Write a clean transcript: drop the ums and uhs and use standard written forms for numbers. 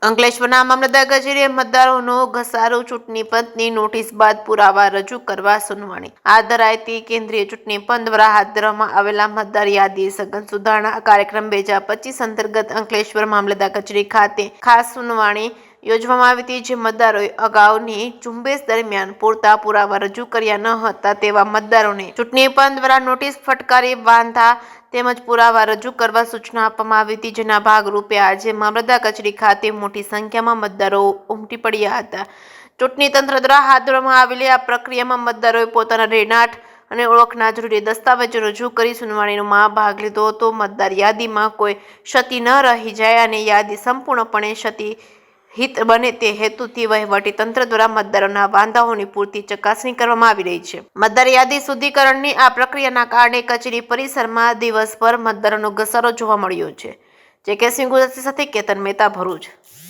અંકલેશ્વરના મામલતદાર કચેરીએ મતદારોનો ઘસારો, ચૂંટણી પંચની નોટિસ બાદ પુરાવા રજૂ કરવા સુનાવણી હાથ ધરાઈ. કેન્દ્રીય ચૂંટણી પંચ દ્વારા હાથ ધરવામાં આવેલા મતદાર યાદી સઘન સુધારણા કાર્યક્રમ 2025 અંતર્ગત અંકલેશ્વર મામલતદાર કચેરી ખાતે ખાસ સુનાવણી યોજવામાં આવી હતી. જે મતદારોએ અગાઉની ઝુંબેશ દરમિયાન પૂરતા પુરાવા રજૂ કર્યા ન હતા તેવા મતદારોને ચૂંટણી પંચ દ્વારા નોટિસ ફટકારી વાંધા તેમજ પુરાવા રજૂ કરવા સૂચના આપવામાં આવી હતી. જેના ભાગરૂપે આજે મામલતદાર કચેરી ખાતે મોટી સંખ્યામાં મતદારો ઉમટી પડ્યા હતા. ચૂંટણી તંત્ર દ્વારા હાથ ધરવામાં આવેલી આ પ્રક્રિયામાં મતદારોએ પોતાના રહેણાંક અને ઓળખના જરૂરી દસ્તાવેજો રજૂ કરી સુનાવણીમાં ભાગ લીધો હતો. મતદાર યાદીમાં કોઈ ક્ષતિ ન રહી જાય અને યાદી સંપૂર્ણપણે હિત બને તે હેતુથી વહીવટી તંત્ર દ્વારા મતદારોના વાંધાઓની પૂરતી ચકાસણી કરવામાં આવી રહી છે. મતદાર યાદી શુદ્ધિકરણની આ પ્રક્રિયાના કારણે કચેરી પરિસરમાં દિવસભર મતદારોનો ઘસારો જોવા મળ્યો છે. જે કે સિંહ ગુજરાતી સાથે કેતન મહેતા, ભરૂચ.